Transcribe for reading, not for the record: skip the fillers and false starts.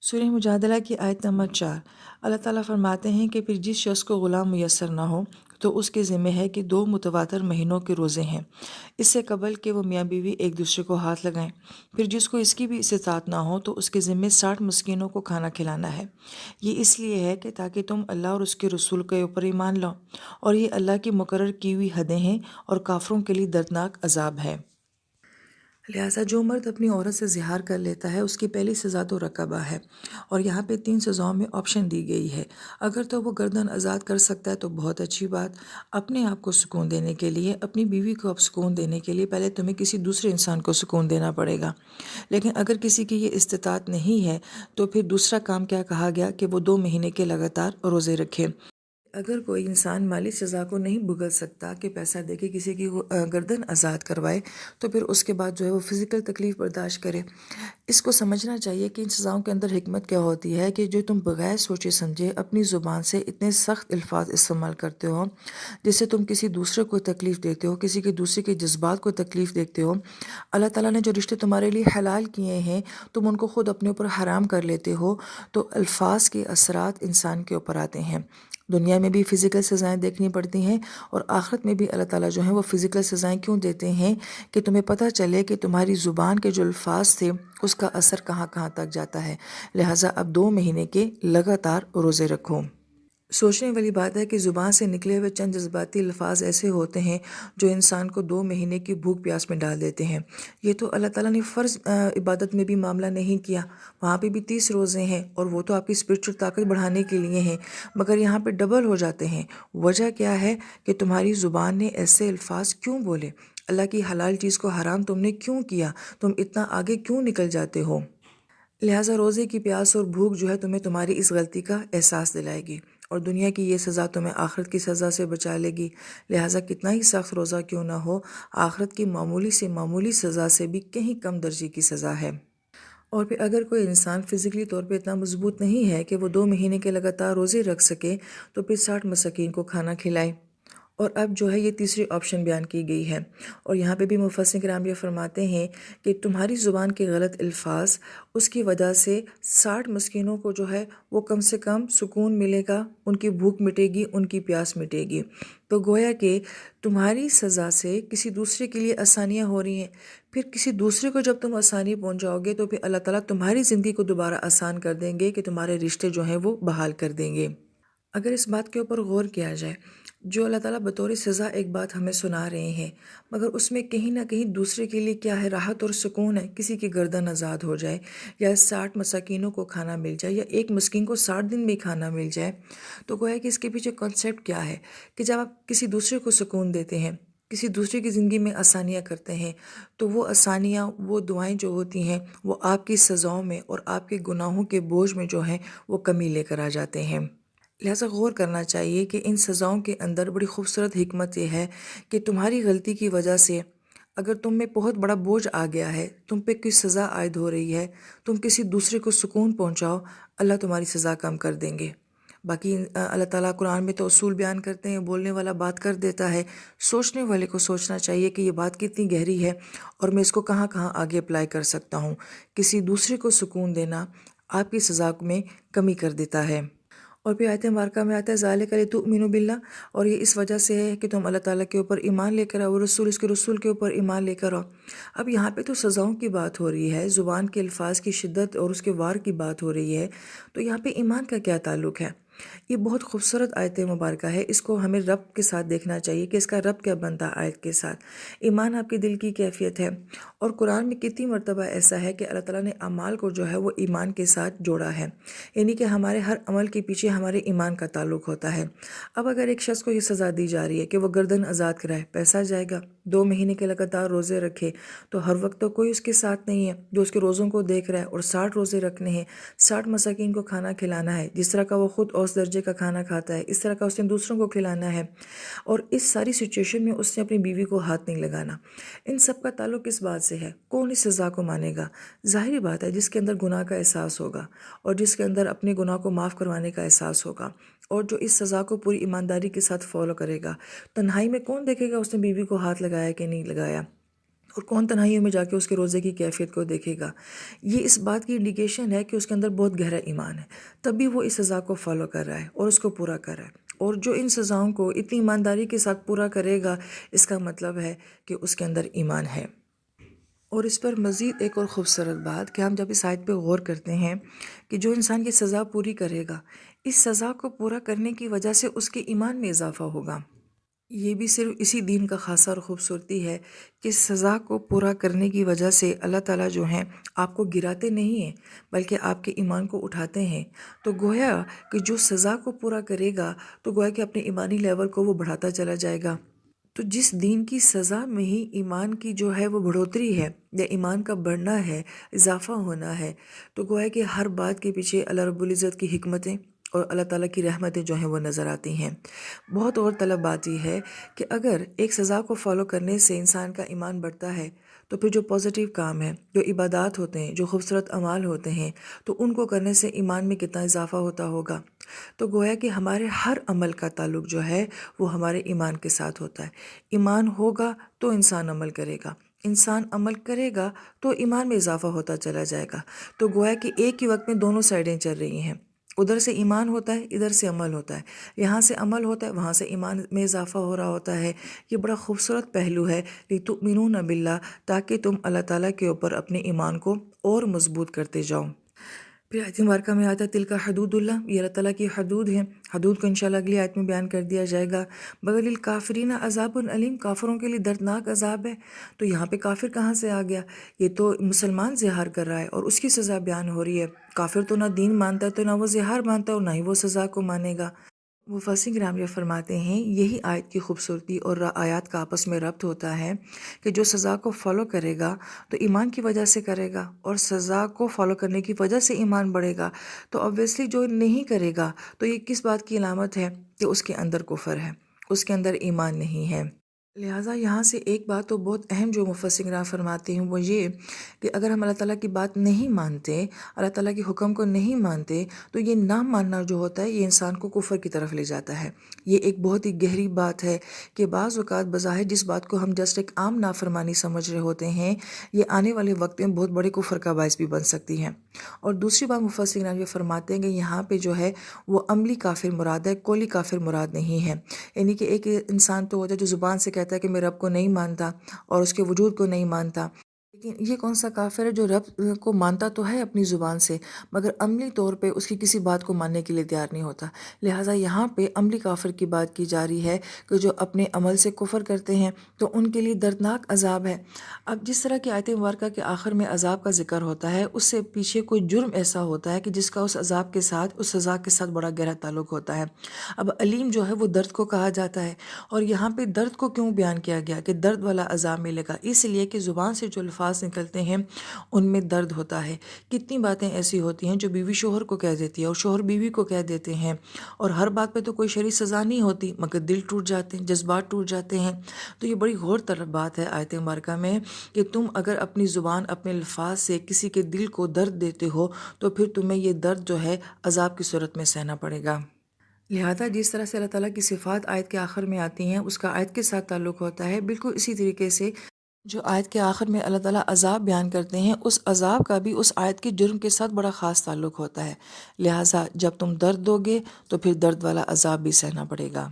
سورہ مجادلہ کی آیت نمبر 4۔ اللہ تعالیٰ فرماتے ہیں کہ پھر جس شخص کو غلام میسر نہ ہو تو اس کے ذمہ ہے کہ 2 متواتر مہینوں کے روزے ہیں، اس سے قبل کہ وہ میاں بیوی ایک دوسرے کو ہاتھ لگائیں۔ پھر جس کو اس کی بھی استطاعت نہ ہو تو اس کے ذمہ 60 مسکینوں کو کھانا کھلانا ہے۔ یہ اس لیے ہے کہ تاکہ تم اللہ اور اس کے رسول کے اوپر ایمان لاؤ، اور یہ اللہ کی مقرر کی ہوئی حدیں ہیں اور کافروں کے لیے دردناک عذاب ہے۔ لہٰذا جو مرد اپنی عورت سے زہار کر لیتا ہے اس کی پہلی سزا تو رقبہ ہے، اور یہاں پہ 3 سزاؤں میں آپشن دی گئی ہے۔ اگر تو وہ گردن آزاد کر سکتا ہے تو بہت اچھی بات۔ اپنے آپ کو سکون دینے کے لیے، اپنی بیوی کو اب سکون دینے کے لیے پہلے تمہیں کسی دوسرے انسان کو سکون دینا پڑے گا۔ لیکن اگر کسی کی یہ استطاعت نہیں ہے تو پھر دوسرا کام کیا کہا گیا کہ وہ 2 مہینے کے لگاتار روزے رکھے۔ اگر کوئی انسان مالی سزا کو نہیں بھگت سکتا کہ پیسہ دے کے کسی کی گردن آزاد کروائے، تو پھر اس کے بعد جو ہے وہ فزیکل تکلیف برداشت کرے۔ اس کو سمجھنا چاہیے کہ ان سزاؤں کے اندر حکمت کیا ہوتی ہے کہ جو تم بغیر سوچے سمجھے اپنی زبان سے اتنے سخت الفاظ استعمال کرتے ہو جس سے تم کسی دوسرے کو تکلیف دیتے ہو، کسی کے دوسرے کے جذبات کو تکلیف دیتے ہو۔ اللہ تعالیٰ نے جو رشتے تمہارے لیے حلال کیے ہیں تم ان کو خود اپنے اوپر حرام کر لیتے ہو، تو الفاظ کے اثرات انسان کے اوپر آتے ہیں۔ دنیا میں بھی فزیکل سزائیں دیکھنی پڑتی ہیں، اور آخرت میں بھی اللہ تعالیٰ جو ہیں وہ فزیکل سزائیں کیوں دیتے ہیں کہ تمہیں پتہ چلے کہ تمہاری زبان کے جو الفاظ تھے اس کا اثر کہاں کہاں تک جاتا ہے۔ لہٰذا اب 2 مہینے کے لگاتار روزے رکھو۔ سوچنے والی بات ہے کہ زبان سے نکلے ہوئے چند جذباتی الفاظ ایسے ہوتے ہیں جو انسان کو 2 مہینے کی بھوک پیاس میں ڈال دیتے ہیں۔ یہ تو اللہ تعالیٰ نے فرض عبادت میں بھی معاملہ نہیں کیا، وہاں پہ بھی 30 روزے ہیں اور وہ تو آپ کی اسپرچل طاقت بڑھانے کے لیے ہیں، مگر یہاں پہ ڈبل ہو جاتے ہیں۔ وجہ کیا ہے کہ تمہاری زبان نے ایسے الفاظ کیوں بولے؟ اللہ کی حلال چیز کو حرام تم نے کیوں کیا؟ تم اتنا آگے کیوں نکل جاتے ہو؟ لہٰذا روزے کی پیاس اور بھوک جو ہے تمہیں تمہاری اس غلطی کا احساس دلائے گی، اور دنیا کی یہ سزا تمہیں آخرت کی سزا سے بچا لے گی۔ لہٰذا کتنا ہی سخت روزہ کیوں نہ ہو، آخرت کی معمولی سے معمولی سزا سے بھی کہیں کم درجے کی سزا ہے۔ اور پھر اگر کوئی انسان فزیکلی طور پہ اتنا مضبوط نہیں ہے کہ وہ 2 مہینے کے لگاتار روزے رکھ سکے تو پھر 60 مساکین کو کھانا کھلائے۔ اور اب جو ہے یہ تیسری آپشن بیان کی گئی ہے، اور یہاں پہ بھی مفسرین کرام یہ فرماتے ہیں کہ تمہاری زبان کے غلط الفاظ اس کی وجہ سے 60 مسکینوں کو جو ہے وہ کم سے کم سکون ملے گا، ان کی بھوک مٹے گی، ان کی پیاس مٹے گی۔ تو گویا کہ تمہاری سزا سے کسی دوسرے کے لیے آسانیاں ہو رہی ہیں، پھر کسی دوسرے کو جب تم آسانی پہنچاؤ گے تو پھر اللہ تعالیٰ تمہاری زندگی کو دوبارہ آسان کر دیں گے کہ تمہارے رشتے جو ہیں وہ بحال کر دیں گے۔ اگر اس بات کے اوپر غور کیا جائے، جو اللہ تعالیٰ بطور سزا ایک بات ہمیں سنا رہے ہیں، مگر اس میں کہیں نہ کہیں دوسرے کے لیے کیا ہے، راحت اور سکون ہے۔ کسی کی گردن آزاد ہو جائے، یا 60 مساکینوں کو کھانا مل جائے، یا ایک مسکین کو 60 دن میں کھانا مل جائے، تو گویا کہ اس کے پیچھے کانسیپٹ کیا ہے کہ جب آپ کسی دوسرے کو سکون دیتے ہیں، کسی دوسرے کی زندگی میں آسانیاں کرتے ہیں، تو وہ آسانیاں، وہ دعائیں جو ہوتی ہیں وہ آپ کی سزاؤں میں اور آپ کے گناہوں کے بوجھ میں جو ہیں وہ کمی لے کر آ جاتے ہیں۔ لہٰذا غور کرنا چاہیے کہ ان سزاؤں کے اندر بڑی خوبصورت حکمت یہ ہے کہ تمہاری غلطی کی وجہ سے اگر تم میں بہت بڑا بوجھ آ گیا ہے، تم پہ کوئی سزا عائد ہو رہی ہے، تم کسی دوسرے کو سکون پہنچاؤ، اللہ تمہاری سزا کم کر دیں گے۔ باقی اللہ تعالیٰ قرآن میں تو اصول بیان کرتے ہیں، بولنے والا بات کر دیتا ہے، سوچنے والے کو سوچنا چاہیے کہ یہ بات کتنی گہری ہے اور میں اس کو کہاں کہاں آگے اپلائی کر سکتا ہوں۔ کسی دوسرے کو سکون دینا آپ کی سزا میں کمی کر دیتا ہے۔ اور پھر آیت مبارکہ میں آتا ہے ذالک لتؤمنوا باللہ، اور یہ اس وجہ سے ہے کہ تم اللہ تعالیٰ کے اوپر ایمان لے کر آؤ، اس کے رسول کے اوپر ایمان لے کر آؤ۔ اب یہاں پہ تو سزاؤں کی بات ہو رہی ہے، زبان کے الفاظ کی شدت اور اس کے وار کی بات ہو رہی ہے، تو یہاں پہ ایمان کا کیا تعلق ہے؟ یہ بہت خوبصورت آیت مبارکہ ہے، اس کو ہمیں رب کے ساتھ دیکھنا چاہیے کہ اس کا رب کیا بنتا ہے آیت کے ساتھ۔ ایمان آپ کے دل کی کیفیت ہے، اور قرآن میں کتنی مرتبہ ایسا ہے کہ اللہ تعالیٰ نے اعمال کو جو ہے وہ ایمان کے ساتھ جوڑا ہے، یعنی کہ ہمارے ہر عمل کے پیچھے ہمارے ایمان کا تعلق ہوتا ہے۔ اب اگر ایک شخص کو یہ سزا دی جا رہی ہے کہ وہ گردن آزاد کرائے، پیسہ جائے گا، 2 مہینے کے لگاتار روزے رکھے، تو ہر وقت تو کوئی اس کے ساتھ نہیں ہے جو اس کے روزوں کو دیکھ رہا ہے، اور 60 روزے رکھنے ہیں، 60 مساکین کو کھانا کھلانا ہے، جس طرح کا وہ خود اوسط درجے کا کھانا کھاتا ہے اس طرح کا اس نے دوسروں کو کھلانا ہے، اور اس ساری سچویشن میں اس نے اپنی بیوی کو ہاتھ نہیں لگانا۔ ان سب کا تعلق اس بات سے ہے، کون اس سزا کو مانے گا؟ ظاہری بات ہے جس کے اندر گناہ کا احساس ہوگا، اور جس کے اندر اپنے گناہ کو معاف کروانے کا احساس ہوگا، اور جو اس سزا کو پوری ایمانداری کے ساتھ فالو کرے گا۔ تنہائی میں کون دیکھے گا اس نے بیوی کو ہاتھ لگایا کہ نہیں لگایا؟ اور کون تنہائیوں میں جا کے اس کے روزے کی کیفیت کو دیکھے گا۔ یہ اس بات کی انڈیکیشن ہے کہ اس کے اندر بہت گہرا ایمان ہے، تبھی وہ اس سزا کو فالو کر رہا ہے اور اس کو پورا کر رہا ہے۔ اور جو ان سزاؤں کو اتنی ایمانداری کے ساتھ پورا کرے گا، اس کا مطلب ہے کہ اس کے اندر ایمان ہے۔ اور اس پر مزید ایک اور خوبصورت بات کہ ہم جب اس آیت پہ غور کرتے ہیں کہ جو انسان یہ سزا پوری کرے گا، اس سزا کو پورا کرنے کی وجہ سے اس کے ایمان میں اضافہ ہوگا۔ یہ بھی صرف اسی دین کا خاصہ اور خوبصورتی ہے کہ سزا کو پورا کرنے کی وجہ سے اللہ تعالیٰ جو ہیں آپ کو گراتے نہیں ہیں، بلکہ آپ کے ایمان کو اٹھاتے ہیں۔ تو گویا کہ جو سزا کو پورا کرے گا تو گویا کہ اپنے ایمانی لیول کو وہ بڑھاتا چلا جائے گا۔ تو جس دین کی سزا میں ہی ایمان کی جو ہے وہ بڑھوتری ہے یا ایمان کا بڑھنا ہے، اضافہ ہونا ہے، تو گویا کہ ہر بات کے پیچھے اللہ رب العزت کی حکمتیں اور اللہ تعالیٰ کی رحمتیں جو ہیں وہ نظر آتی ہیں۔ بہت اور طلب بات یہ ہے کہ اگر ایک سزا کو فالو کرنے سے انسان کا ایمان بڑھتا ہے تو پھر جو پازیٹیو کام ہے، جو عبادات ہوتے ہیں، جو خوبصورت اعمال ہوتے ہیں، تو ان کو کرنے سے ایمان میں کتنا اضافہ ہوتا ہوگا۔ تو گویا کہ ہمارے ہر عمل کا تعلق جو ہے وہ ہمارے ایمان کے ساتھ ہوتا ہے۔ ایمان ہوگا تو انسان عمل کرے گا، انسان عمل کرے گا تو ایمان میں اضافہ ہوتا چلا جائے گا۔ تو گویا کہ ایک ہی وقت میں دونوں سائڈیں چل رہی ہیں، ادھر سے ایمان ہوتا ہے، ادھر سے عمل ہوتا ہے، یہاں سے عمل ہوتا ہے، وہاں سے ایمان میں اضافہ ہو رہا ہوتا ہے۔ یہ بڑا خوبصورت پہلو ہے لِتُؤْمِنُونَ بِاللَّهِ، تاکہ تم اللہ تعالیٰ کے اوپر اپنے ایمان کو اور مضبوط کرتے جاؤ۔ پھر آیت مبارکہ میں آتا ہے تلک حدود اللہ، یہ اللہ تعالیٰ کی حدود ہیں۔ حدود کو انشاءاللہ اگلی آیت میں بیان کر دیا جائے گا۔ بغل الکافرین عذاب علیم، کافروں کے لیے دردناک عذاب ہے۔ تو یہاں پہ کافر کہاں سے آ گیا؟ یہ تو مسلمان زہار کر رہا ہے اور اس کی سزا بیان ہو رہی ہے۔ کافر تو نہ دین مانتا ہے، تو نہ وہ زہار مانتا ہے اور نہ ہی وہ سزا کو مانے گا۔ مفسرین کرام یہ فرماتے ہیں یہی آیت کی خوبصورتی اور آیات کا آپس میں ربط ہوتا ہے کہ جو سزا کو فالو کرے گا تو ایمان کی وجہ سے کرے گا، اور سزا کو فالو کرنے کی وجہ سے ایمان بڑھے گا۔ تو obviously جو نہیں کرے گا تو یہ کس بات کی علامت ہے کہ اس کے اندر کفر ہے، اس کے اندر ایمان نہیں ہے۔ لہٰذا یہاں سے ایک بات تو بہت اہم جو مفسرین کرام فرماتے ہیں وہ یہ کہ اگر ہم اللہ تعالیٰ کی بات نہیں مانتے، اللہ تعالیٰ کے حکم کو نہیں مانتے، تو یہ نہ ماننا جو ہوتا ہے یہ انسان کو کفر کی طرف لے جاتا ہے۔ یہ ایک بہت ہی گہری بات ہے کہ بعض اوقات بظاہر جس بات کو ہم جسٹ ایک عام نافرمانی سمجھ رہے ہوتے ہیں، یہ آنے والے وقت میں بہت بڑے کفر کا باعث بھی بن سکتی ہے۔ اور دوسری بات مفسرین کرام یہ فرماتے ہیں کہ یہاں پہ جو ہے وہ عملی کافر مراد ہے، قولی کافر مراد نہیں ہے۔ یعنی کہ ایک انسان تو ہوتا ہے جو زبان سے کہتا ہے کہ میں رب کو نہیں مانتا اور اس کے وجود کو نہیں مانتا، لیکن یہ کون سا کافر ہے جو رب کو مانتا تو ہے اپنی زبان سے مگر عملی طور پہ اس کی کسی بات کو ماننے کے لیے تیار نہیں ہوتا۔ لہٰذا یہاں پہ عملی کافر کی بات کی جا رہی ہے کہ جو اپنے عمل سے کفر کرتے ہیں تو ان کے لیے دردناک عذاب ہے۔ اب جس طرح کی آیت مبارکہ کے آخر میں عذاب کا ذکر ہوتا ہے، اس سے پیچھے کوئی جرم ایسا ہوتا ہے کہ جس کا اس عذاب کے ساتھ، اس سزا کے ساتھ بڑا گہرا تعلق ہوتا ہے۔ اب علیم جو ہے وہ درد کو کہا جاتا ہے، اور یہاں پہ درد کو کیوں بیان کیا گیا کہ درد والا عذاب ملے گا؟ اس لیے کہ زبان سے جو الفاظ نکلتے ہیں ان میں درد ہوتا ہے۔ کتنی باتیں ایسی ہوتی ہیں جو بیوی شوہر کو کہہ دیتی ہے اور شوہر بیوی کو کہہ دیتے ہیں، اور ہر بات پہ تو کوئی شرعی سزا نہیں ہوتی مگر دل ٹوٹ جاتے ہیں، جذبات ٹوٹ جاتے ہیں۔ تو یہ بڑی غور طلب بات ہے آیت مبارکہ میں کہ تم اگر اپنی زبان، اپنے الفاظ سے کسی کے دل کو درد دیتے ہو تو پھر تمہیں یہ درد جو ہے عذاب کی صورت میں سہنا پڑے گا۔ لہٰذا جس طرح سے اللہ تعالیٰ کی صفات آیت کے آخر میں آتی ہیں اس کا آیت کے ساتھ تعلق ہوتا ہے، بالکل اسی طریقے سے جو آیت کے آخر میں اللہ تعالیٰ عذاب بیان کرتے ہیں اس عذاب کا بھی اس آیت کے جرم کے ساتھ بڑا خاص تعلق ہوتا ہے۔ لہٰذا جب تم درد دو گے تو پھر درد والا عذاب بھی سہنا پڑے گا۔